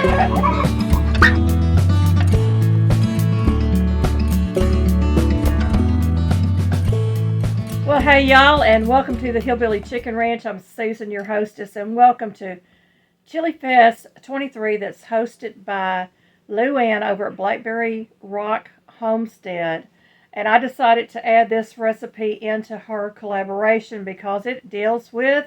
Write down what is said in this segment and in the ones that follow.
Well, hey y'all, and welcome to the Hillbilly Chicken Ranch. I'm Susan, your hostess, and welcome to Chili Fest 23 that's hosted by Lou Ann over at Blackberry Rock Homestead. And I decided to add this recipe into her collaboration because it deals with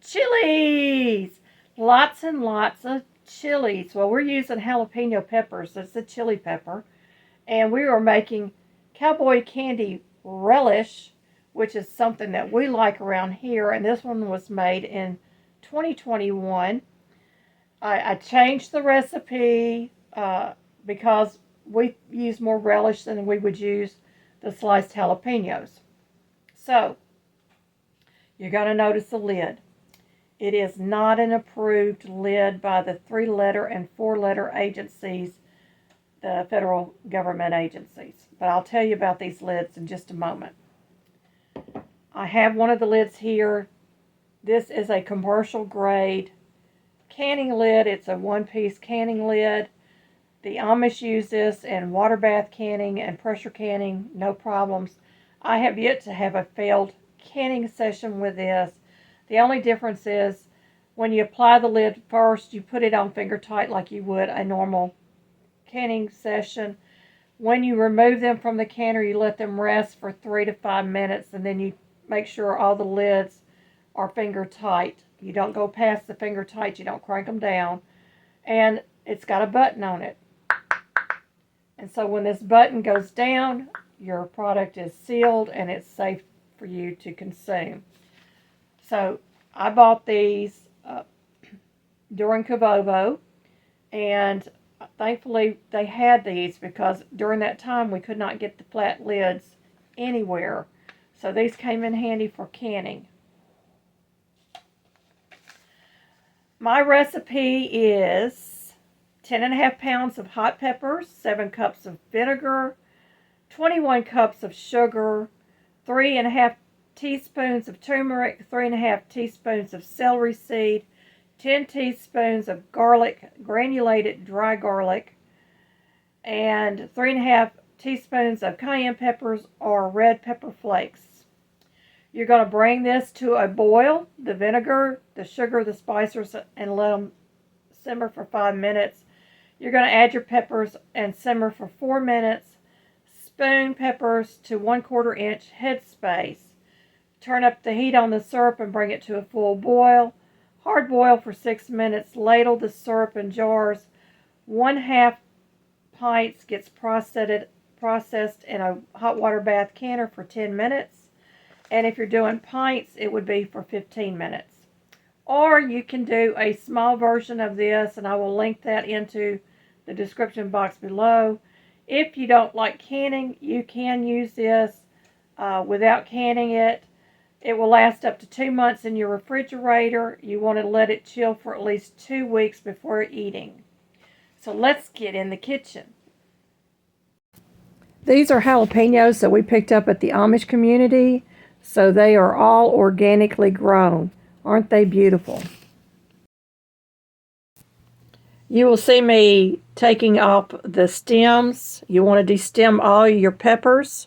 chilies. Lots and lots of chilies. Well, we're using jalapeno peppers. That's the chili pepper. And we are making Cowboy Candy Relish, which is something that we like around here, and this one was made in 2021. I changed the recipe because we use more relish than we would use the sliced jalapenos. So, you're going to notice the lid. It is not an approved lid by the 3-letter and 4-letter agencies, the federal government agencies. But I'll tell you about these lids in just a moment. I have one of the lids here. This is a commercial grade canning lid. It's a one-piece canning lid. The Amish use this in water bath canning and pressure canning, no problems. I have yet to have a failed canning session with this. The only difference is when you apply the lid first, you put it on finger tight like you would a normal canning session. When you remove them from the canner, you let them rest for 3 to 5 minutes, and then you make sure all the lids are finger tight. You don't go past the finger tight. You don't crank them down. And it's got a button on it. And so when this button goes down, your product is sealed and it's safe for you to consume. So I bought these during Debubble, and thankfully they had these because during that time we could not get the flat lids anywhere. So these came in handy for canning. My recipe is 10.5 pounds of hot peppers, 7 cups of vinegar, 21 cups of sugar, 3.5 teaspoons of tumeric, 3.5 teaspoons of celery seed, 10 teaspoons of garlic, granulated dry garlic, and 3.5 teaspoons of cayenne peppers or red pepper flakes. You're going to bring this to a boil, the vinegar, the sugar, the spicers, and let them simmer for 5 minutes. You're going to add your peppers and simmer for 4 minutes. Spoon peppers to 1/4 inch headspace. Turn up the heat on the syrup and bring it to a full boil. Hard boil for 6 minutes. Ladle the syrup in jars. 1/2 pints gets processed in a hot water bath canner for 10 minutes. And if you're doing pints, it would be for 15 minutes. Or you can do a small version of this, and I will link that into the description box below. If you don't like canning, you can use this without canning it. It will last up to 2 months in your refrigerator. You want to let it chill for at least 2 weeks before eating. So let's get in the kitchen. These are jalapenos that we picked up at the Amish community. So they are all organically grown. Aren't they beautiful? You will see me taking off the stems. You want to destem all your peppers.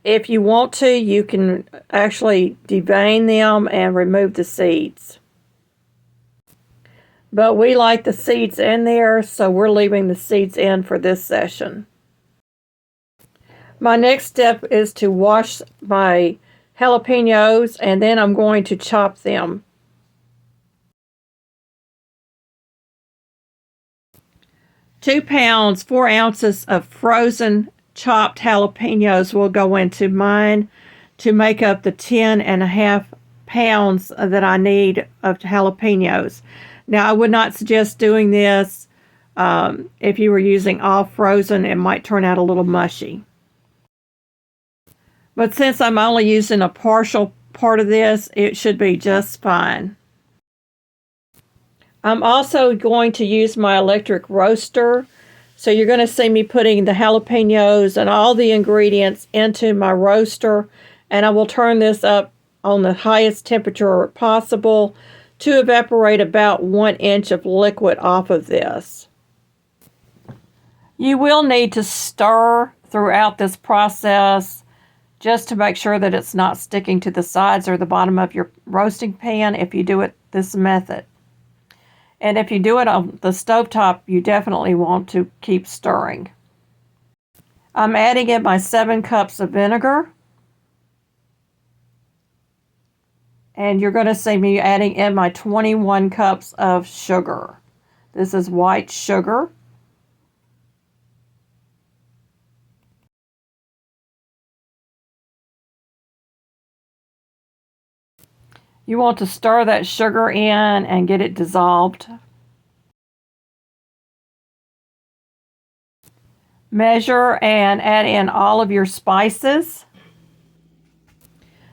If you want to, you can actually devein them and remove the seeds. But we like the seeds in there, so we're leaving the seeds in for this session. My next step is to wash my jalapenos, and then I'm going to chop them. Two pounds, 4 ounces of frozen chopped jalapenos will go into mine to make up the 10.5 pounds that I need of jalapenos. Now, I would not suggest doing this if you were using all frozen. It might turn out a little mushy. But since I'm only using a partial part of this, it should be just fine. I'm also going to use my electric roaster. So you're going to see me putting the jalapenos and all the ingredients into my roaster. And I will turn this up on the highest temperature possible to evaporate about 1 inch of liquid off of this. You will need to stir throughout this process just to make sure that it's not sticking to the sides or the bottom of your roasting pan if you do it this method. And if you do it on the stovetop, you definitely want to keep stirring. I'm adding in my 7 cups of vinegar. And you're going to see me adding in my 21 cups of sugar. This is white sugar. You want to stir that sugar in and get it dissolved. Measure and add in all of your spices.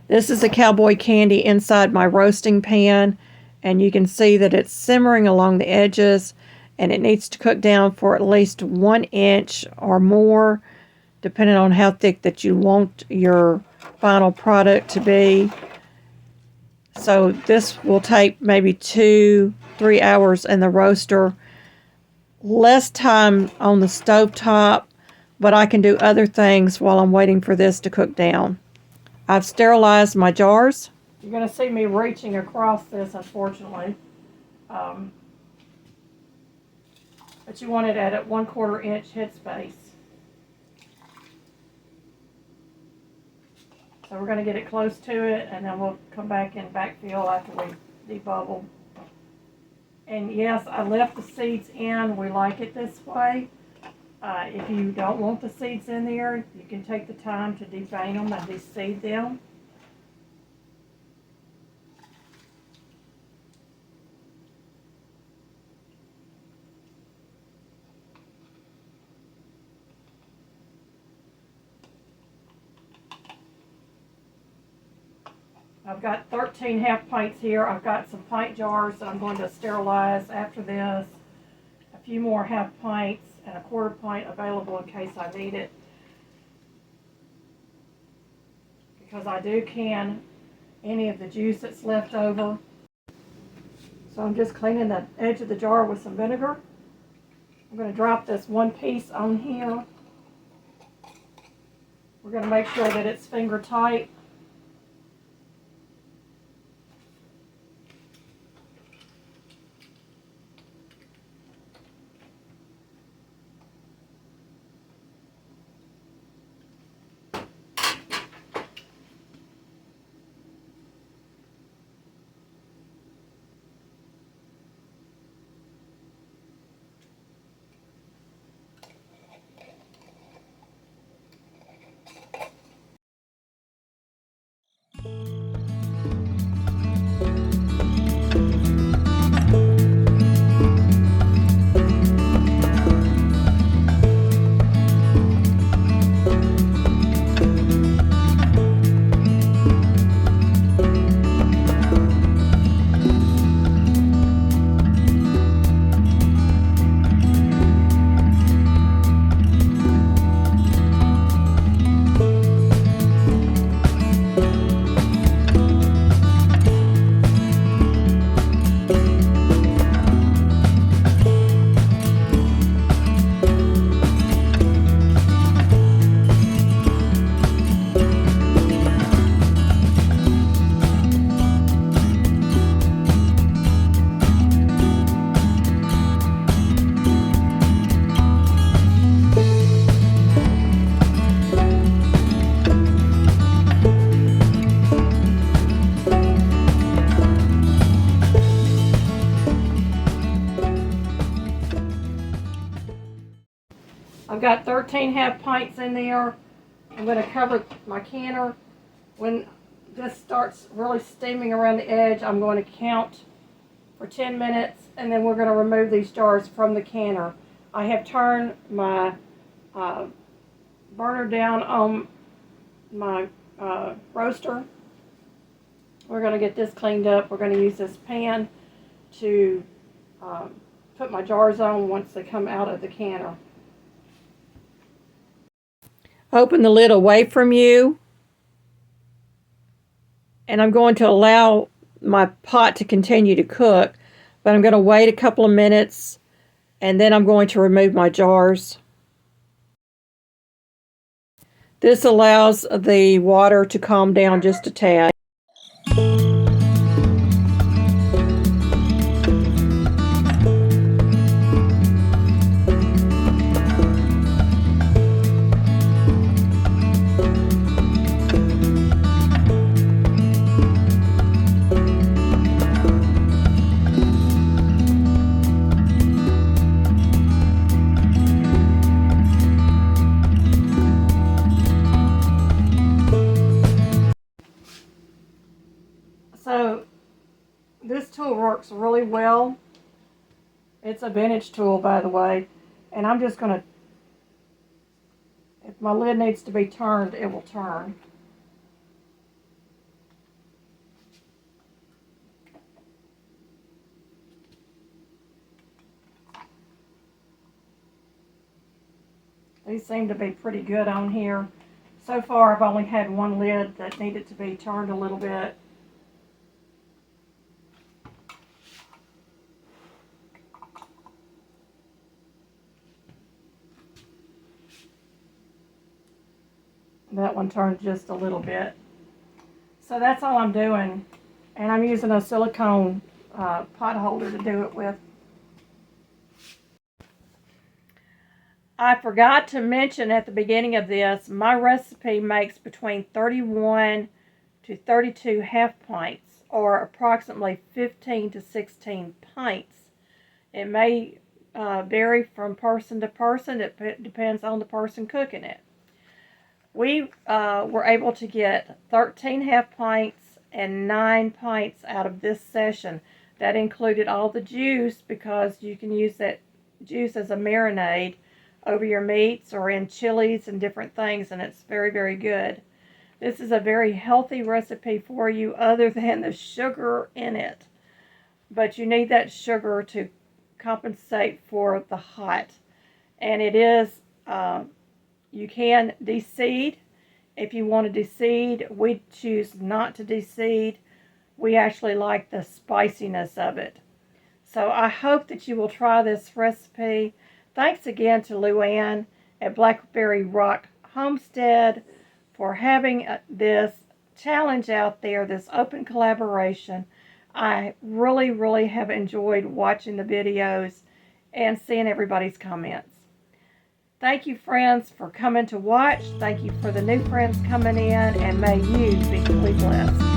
This is a Cowboy Candy inside my roasting pan, and you can see that it's simmering along the edges, and it needs to cook down for at least 1 inch or more, depending on how thick that you want your final product to be. So this will take maybe 2-3 hours in the roaster. Less time on the stovetop, but I can do other things while I'm waiting for this to cook down. I've sterilized my jars. You're going to see me reaching across this, unfortunately. But you want it at a 1/4 inch headspace. So we're going to get it close to it, and then we'll come back and backfill after we debubble. And yes, I left the seeds in. We like it this way. If you don't want the seeds in there, you can take the time to devein them and de-seed them. I've got 13 half pints here. I've got some pint jars that I'm going to sterilize after this. A few more half pints and a 1/4 pint available in case I need it. Because I do can any of the juice that's left over. So I'm just cleaning the edge of the jar with some vinegar. I'm going to drop this 1 piece on here. We're going to make sure that it's finger tight. I've got 13 half pints in there. I'm going to cover my canner. When this starts really steaming around the edge, I'm going to count for 10 minutes, and then we're going to remove these jars from the canner. I have turned my burner down on my roaster. We're going to get this cleaned up. We're going to use this pan to put my jars on once they come out of the canner. Open the lid away from you, and I'm going to allow my pot to continue to cook, but I'm going to wait a couple of minutes and then I'm going to remove my jars. This allows the water to calm down just a tad. So this tool works really well. It's a vintage tool, by the way, and I'm just going to, if my lid needs to be turned, it will turn. These seem to be pretty good on here. So far I've only had one lid that needed to be turned a little bit. That one turned just a little bit. So that's all I'm doing. And I'm using a silicone pot holder to do it with. I forgot to mention at the beginning of this, my recipe makes between 31 to 32 half pints, or approximately 15 to 16 pints. It may vary from person to person. It depends on the person cooking it. We were able to get 13 half pints and 9 pints out of this session. That included all the juice, because you can use that juice as a marinade over your meats or in chilies and different things, and it's very, very good. This is a very healthy recipe for you other than the sugar in it. But you need that sugar to compensate for the hot. And it is, you can deseed if you want to deseed. We choose not to deseed. We actually like the spiciness of it. So I hope that you will try this recipe. Thanks again to Luann at Blackberry Rock Homestead for having this challenge out there, this open collaboration. I really, really have enjoyed watching the videos and seeing everybody's comments. Thank you, friends, for coming to watch. Thank you for the new friends coming in, and may you be fully blessed.